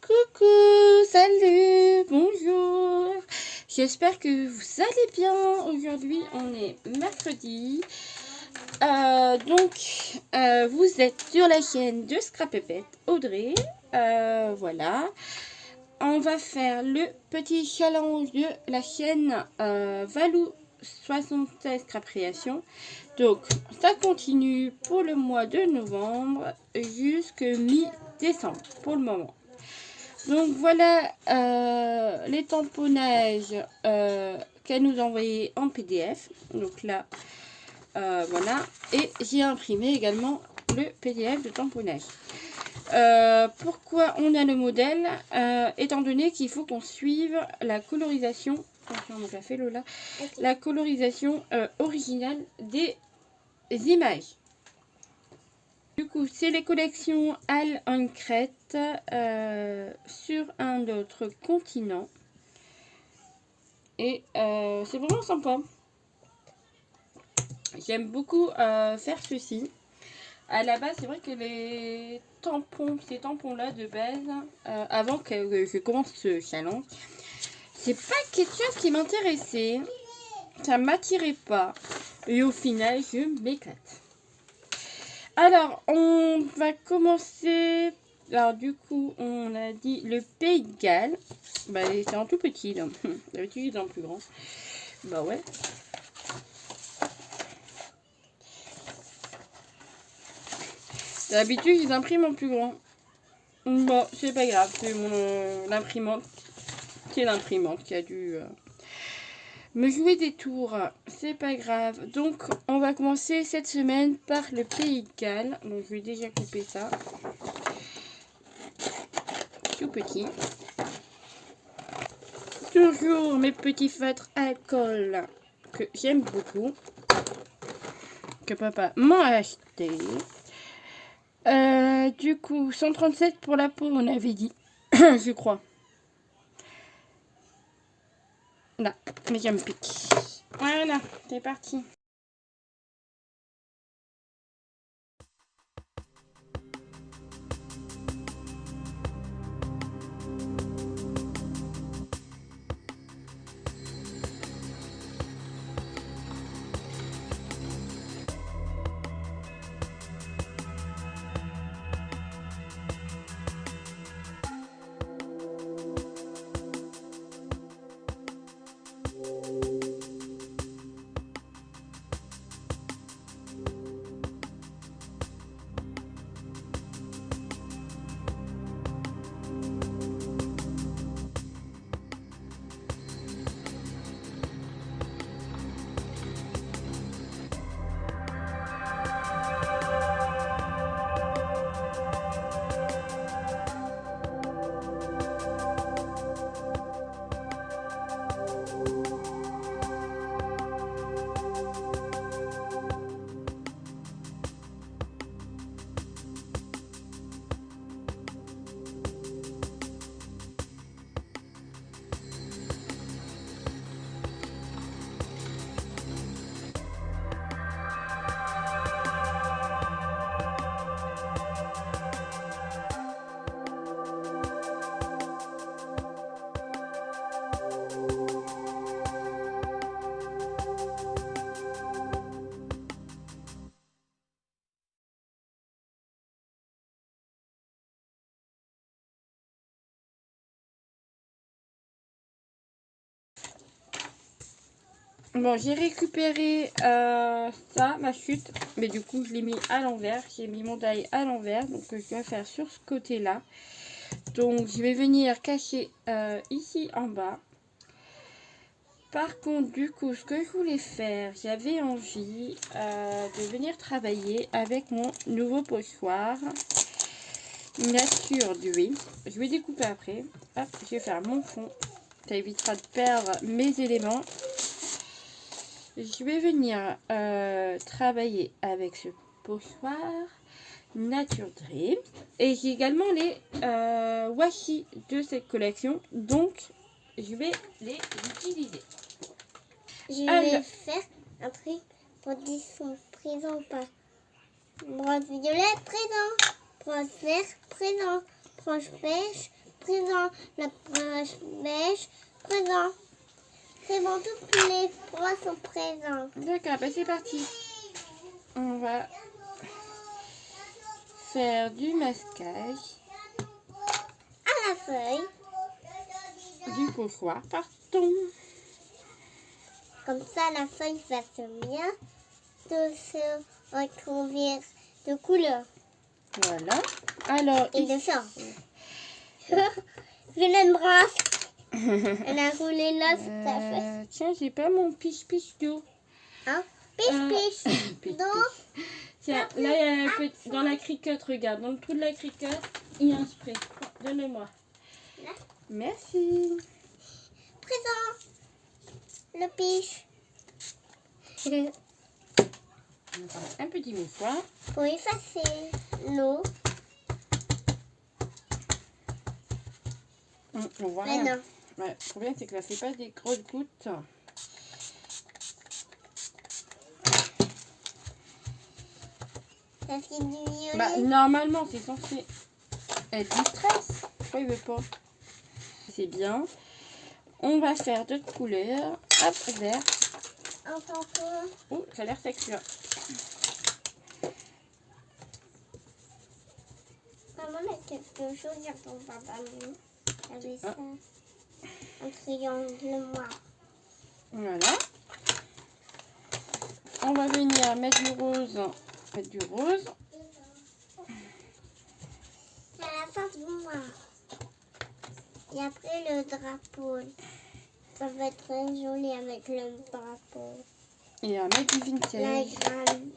Coucou, salut, bonjour. J'espère que vous allez bien. Aujourd'hui, on est mercredi. Vous êtes sur la chaîne de Scrapépette Audrey. Voilà. On va faire le petit challenge de la chaîne Valou 76 Scrap-Création. Donc, ça continue pour le mois de novembre jusqu'à mi-décembre pour le moment. Donc voilà les tamponnages qu'elle nous a envoyés en PDF. Donc là, voilà. Et j'ai imprimé également le PDF de tamponnage. Pourquoi on a le modèle étant donné qu'il faut qu'on suive la colorisation. Mon café, Lola. La colorisation originale des images. Du coup, c'est les collections Al en Crète sur un autre continent. Et c'est vraiment sympa. J'aime beaucoup faire ceci. À la base, c'est vrai que les tampons, ces tampons-là de base, avant que je commence ce challenge, c'est pas quelque chose qui m'intéressait. Ça m'attirait pas. Et au final, je m'éclate. Alors, on va commencer. Alors, du coup, on a dit le Pays de Galles. Bah, c'est en tout petit, là. D'habitude, il est en plus grand. Bah, ouais. D'habitude, ils impriment en plus grand. Bon, c'est pas grave. C'est l'imprimante. C'est l'imprimante qui a dû me jouer des tours. C'est pas grave. Donc, on va commencer cette semaine par le Pays de Galles. Donc, je vais déjà couper ça. Tout petit. Toujours mes petits feutres alcool que j'aime beaucoup. Que papa m'a acheté. Du coup, 137 pour la peau, on avait dit. Je crois. Là, mais j'aime pique. Voilà, c'est parti. Bon, j'ai récupéré ça, ma chute. Mais du coup, je l'ai mis à l'envers. J'ai mis mon die à l'envers. Donc, je dois faire sur ce côté-là. Donc, je vais venir cacher ici en bas. Par contre, du coup, ce que je voulais faire, j'avais envie de venir travailler avec mon nouveau pochoir nature d'huile. Je vais découper après. Hop, je vais faire mon fond. Ça évitera de perdre mes éléments. Je vais venir travailler avec ce pochoir Nature Dream. Et j'ai également les washi de cette collection. Donc, je vais les utiliser. Je vais faire un truc pour dire son présent ou pas. Brosse violet, présent. Brosse vert, présent. Brosse beige, présent. La brosse beige, présent. C'est bon, toutes les brosses sont présentes. D'accord, bah c'est parti. On va faire du masquage, À la feuille, du pochoir, pardon. comme ça la feuille va se bien de se recouvrir de couleurs Voilà. Alors, et de formes. Je l'aime brosse. Elle a roulé là, ça fait. tiens, j'ai pas mon piche-piche d'eau. Hein? Piche, piche. Piche-piche. Donc, Tiens, là, il y a un peu dans la cricotte, regarde. Dans le trou de la cricotte, il y a un spray. Donne-le-moi. Là. Merci. présent. Le piche. On va prendre un petit mouchoir. Pour effacer l'eau. On voit Mais rien. non. Ouais, le problème, c'est que ça fait pas des grosses gouttes. Ça fait du violet. Bah, normalement, c'est censé être du stress. Pourquoi il veut pas? C'est bien. On va faire d'autres couleurs. Hop, vert. Encore que... Oh, ça a l'air sexy. Maman a quelque chose sur ton pantalon. Avec Ah. ça. Un triangle noir. Voilà. On va venir mettre du rose. Mettre du rose. À la fin du noir. Et après le drapeau. Ça va être très joli avec le drapeau. Et on va mettre du La vintage. grande.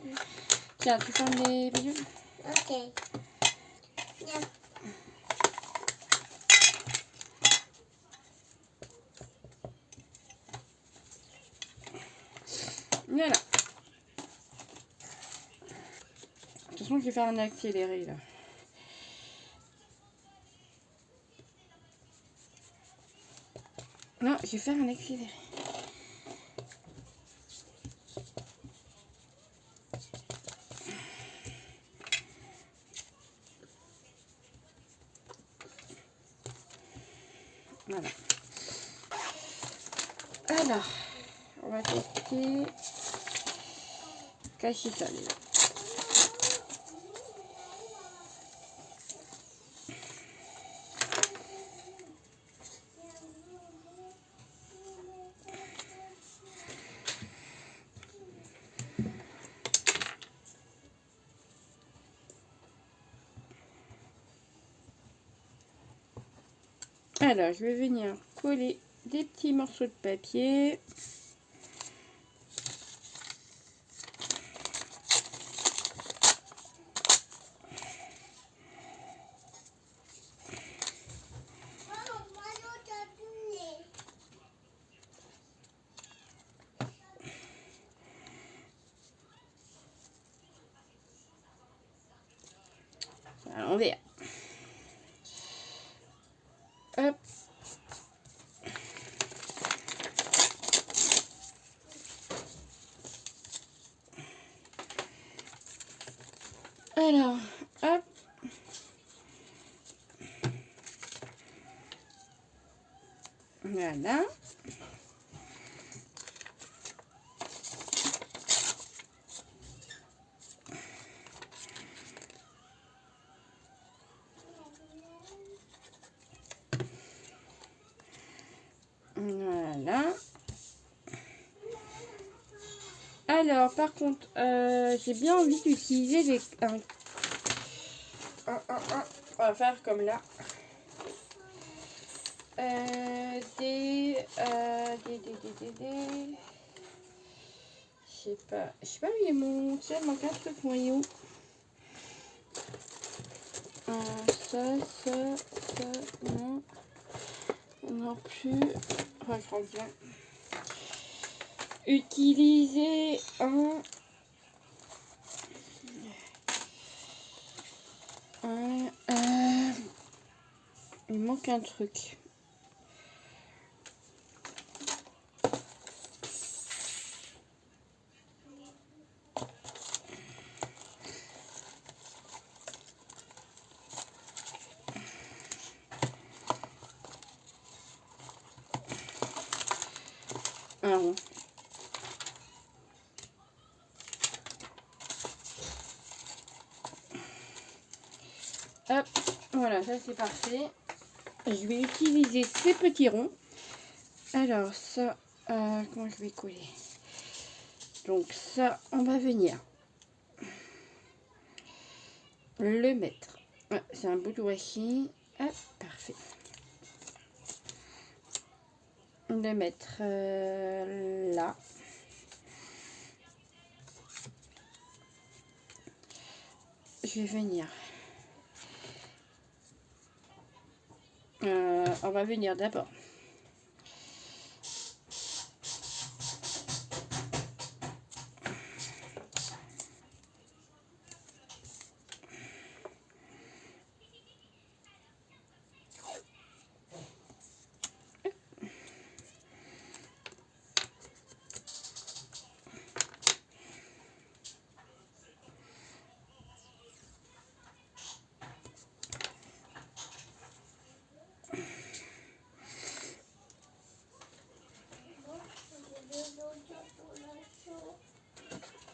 Tiens, tu prends les bijoux. Ok. Bien. Voilà. De toute façon, je vais faire un accéléré là. Non, je vais faire un accéléré. Voilà. Alors, on va tester. Cacher ça déjà. Alors, je vais venir coller des petits morceaux de papier. À l'envers. Hop. Alors, hop. Voilà. Voilà. Alors, par contre, j'ai bien envie d'utiliser des... On va faire comme là. Je sais pas où il est mon... Tiens, il manque un truc, moi, il est où? Ça, non. Non plus. Enfin, je crois bien. Utiliser il manque un truc. un rond. Hop, voilà, ça c'est parfait. Je vais utiliser ces petits ronds. Alors ça, comment je vais coller? Donc ça, on va venir le mettre. Ouais, c'est un bout de washi. Hop, parfait. Le mettre là. Je vais venir. On va venir d'abord.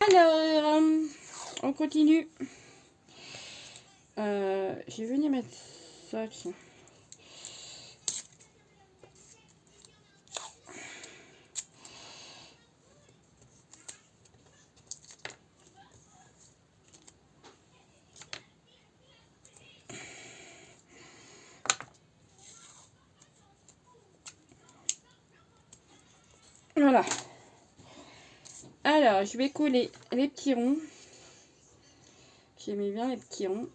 Alors, on continue. Je vais venir mettre ça. Tiens. Voilà. Alors, je vais coller les petits ronds. J'aimais bien les petits ronds.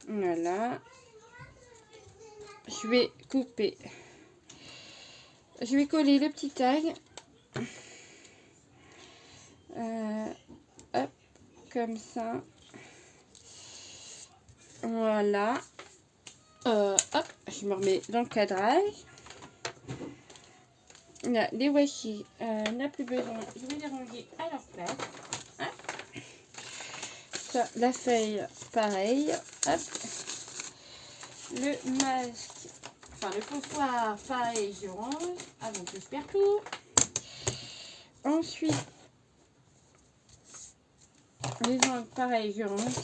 Voilà. Je vais couper. Je vais coller le petit tag. Hop, comme ça. Voilà. Hop, je me remets dans le cadrage. Là, les washi, n'a plus besoin. Je vais les ranger à leur place. Hop. Ça, la feuille, pareil. Hop. Le masque, enfin le poussoir, pareil, je range avant que je perde tout. Ensuite, les angles, pareil, je range.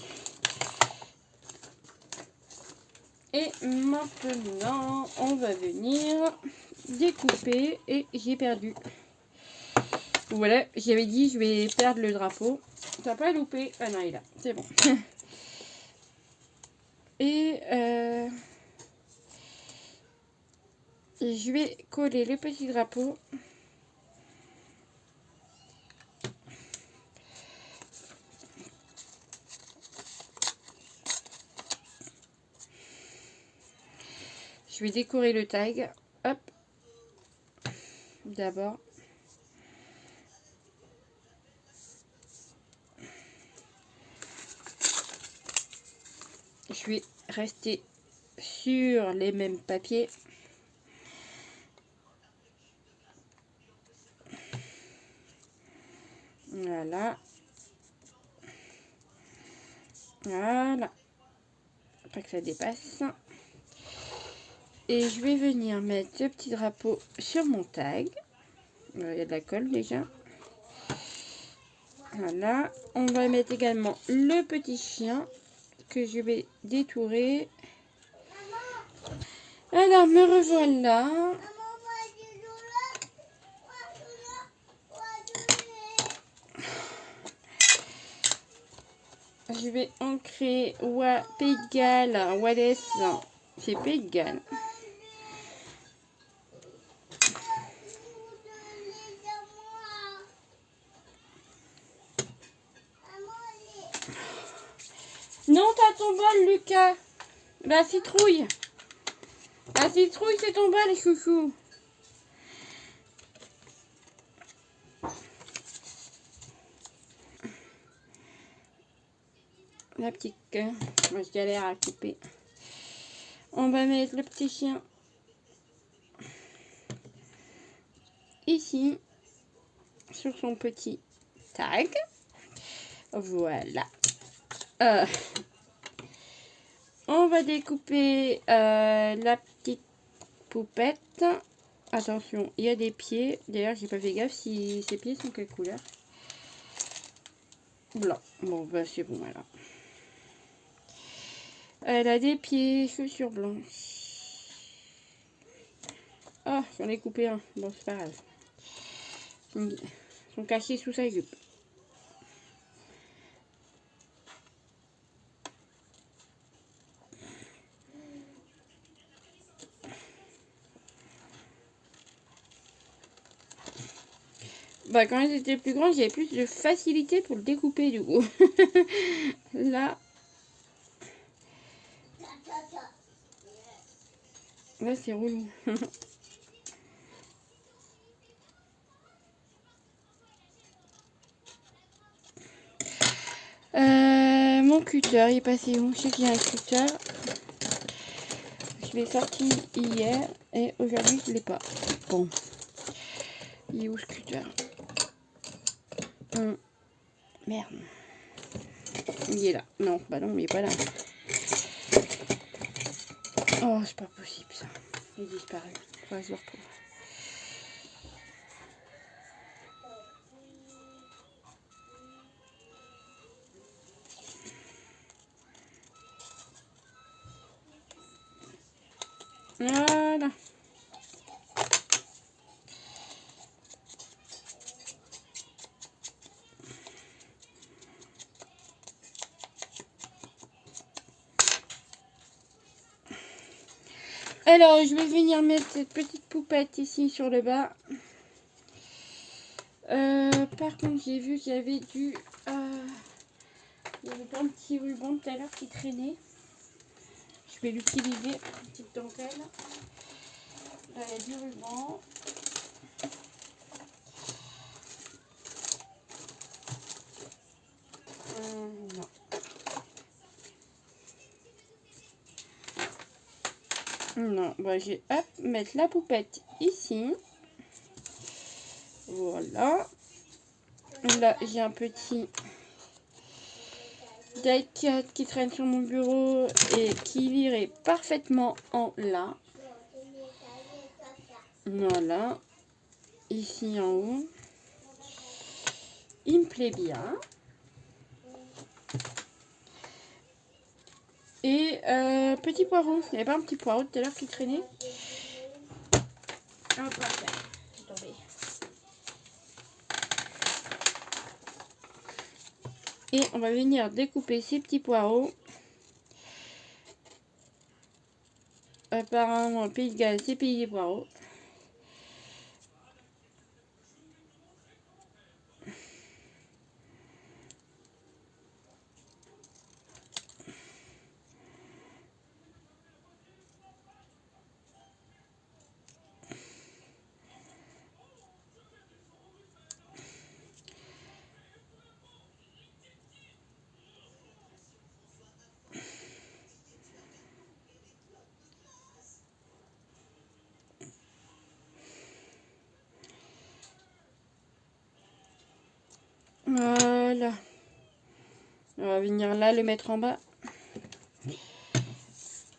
Et maintenant, on va venir découper. Et j'ai perdu. Voilà, j'avais dit je vais perdre le drapeau. T'as pas loupé? Ah non, il est là, c'est bon. Et je vais coller le petit drapeau. Je vais décorer le tag. Hop. D'abord. Je vais rester sur les mêmes papiers. Voilà. Voilà. Pas que ça dépasse. Et je vais venir mettre le petit drapeau sur mon tag. Il y a de la colle déjà. Voilà. On va mettre également le petit chien que je vais détourer. Alors, me revoilà. Je vais ancrer Pays de Galles, Wales. C'est Pays de Galles. Non, t'as ton bol, Lucas. La citrouille. La citrouille, c'est ton bol, chouchou. La petite queue. Moi, je galère à couper. On va mettre le petit chien ici, sur son petit tag. Voilà. On va découper la petite poupette. Attention, il y a des pieds. D'ailleurs, j'ai pas fait gaffe si ces pieds sont quelle couleur. Blanc. Bon, bah c'est bon alors. Elle a des pieds, chaussures blanches. Oh, j'en ai coupé un. Bon, c'est pas grave. Ils sont cachés sous sa jupe. Bah, quand ils étaient plus grands, j'avais plus de facilité pour le découper du coup. Là, c'est relou. Mon cutter, il est passé où? Je sais qu'il y a un cutter. Je l'ai sorti hier et aujourd'hui je l'ai pas. Bon. Il est où ce cutter? Merde. Il est là. Non, bah non, il est pas là. Oh, c'est pas possible ça. Il est disparu. Faut que je le retrouve. Voilà. Alors, je vais venir mettre cette petite poupette ici sur le bas. Par contre, j'ai vu qu'il y avait du... il y avait plein de petits rubans tout à l'heure qui traînaient. Je vais l'utiliser, une petite dentelle. Là, il y a du ruban. Non. Non, bah j'ai hop, mettre la poupette ici. Voilà. Là, j'ai un petit die-cut qui traîne sur mon bureau et qui irait parfaitement en là. Voilà. Ici en haut. Il me plaît bien. Et petit poireau. Il n'y avait pas un petit poireau tout à l'heure qui traînait. Hop, c'est tombé. Et on va venir découper ces petits poireaux. Apparemment, Pays de Galles, c'est pays des poireaux. Voilà. On va venir là, le mettre en bas.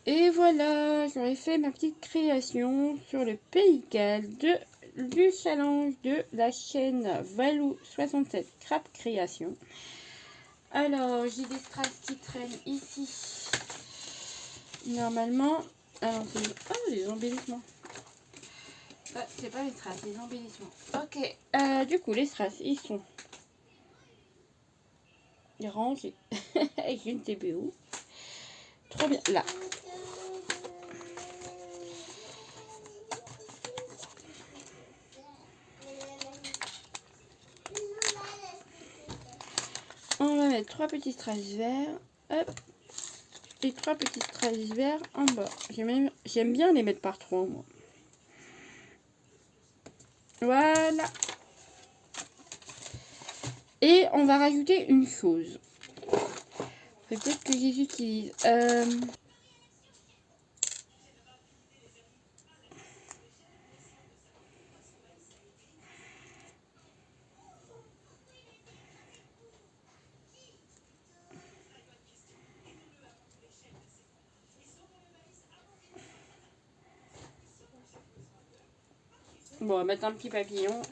Et voilà, j'aurais fait ma petite création sur le Pays de Galles du challenge de la chaîne Valou 67 Crap Création. Alors, j'ai des strass qui traînent ici. Normalement, alors c'est des embellissements. C'est pas les strass, les embellissements. Ok, du coup, les strass, ils sont rangés. Je ne sais plus où. Trop bien, là. On va mettre 3 petits strass verts. Hop. Et 3 petits strass verts en bas. J'aime bien les mettre par 3, moi. Voilà. Et on va rajouter une chose. Peut-être que j'y utilise. Bon, on va mettre un petit papillon.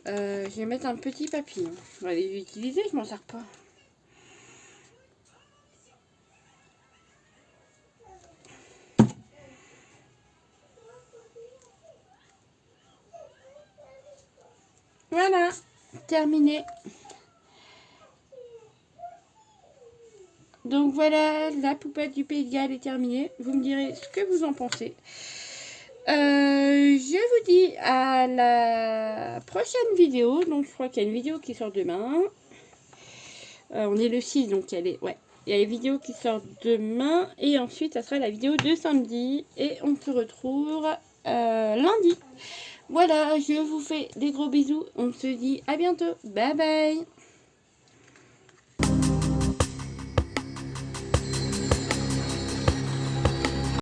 Je vais mettre un petit papillon. On va les utiliser, je m'en sers pas. Voilà, terminé. Donc voilà, la poupette du Pays de Galles est terminée. Vous me direz ce que vous en pensez. Je vous dis à la prochaine vidéo. Donc je crois qu'il y a une vidéo qui sort demain. On est le 6, donc elle est... Ouais, il y a une vidéo qui sort demain. Et ensuite, ça sera la vidéo de samedi. Et on se retrouve lundi. Voilà, je vous fais des gros bisous. On se dit à bientôt. Bye bye.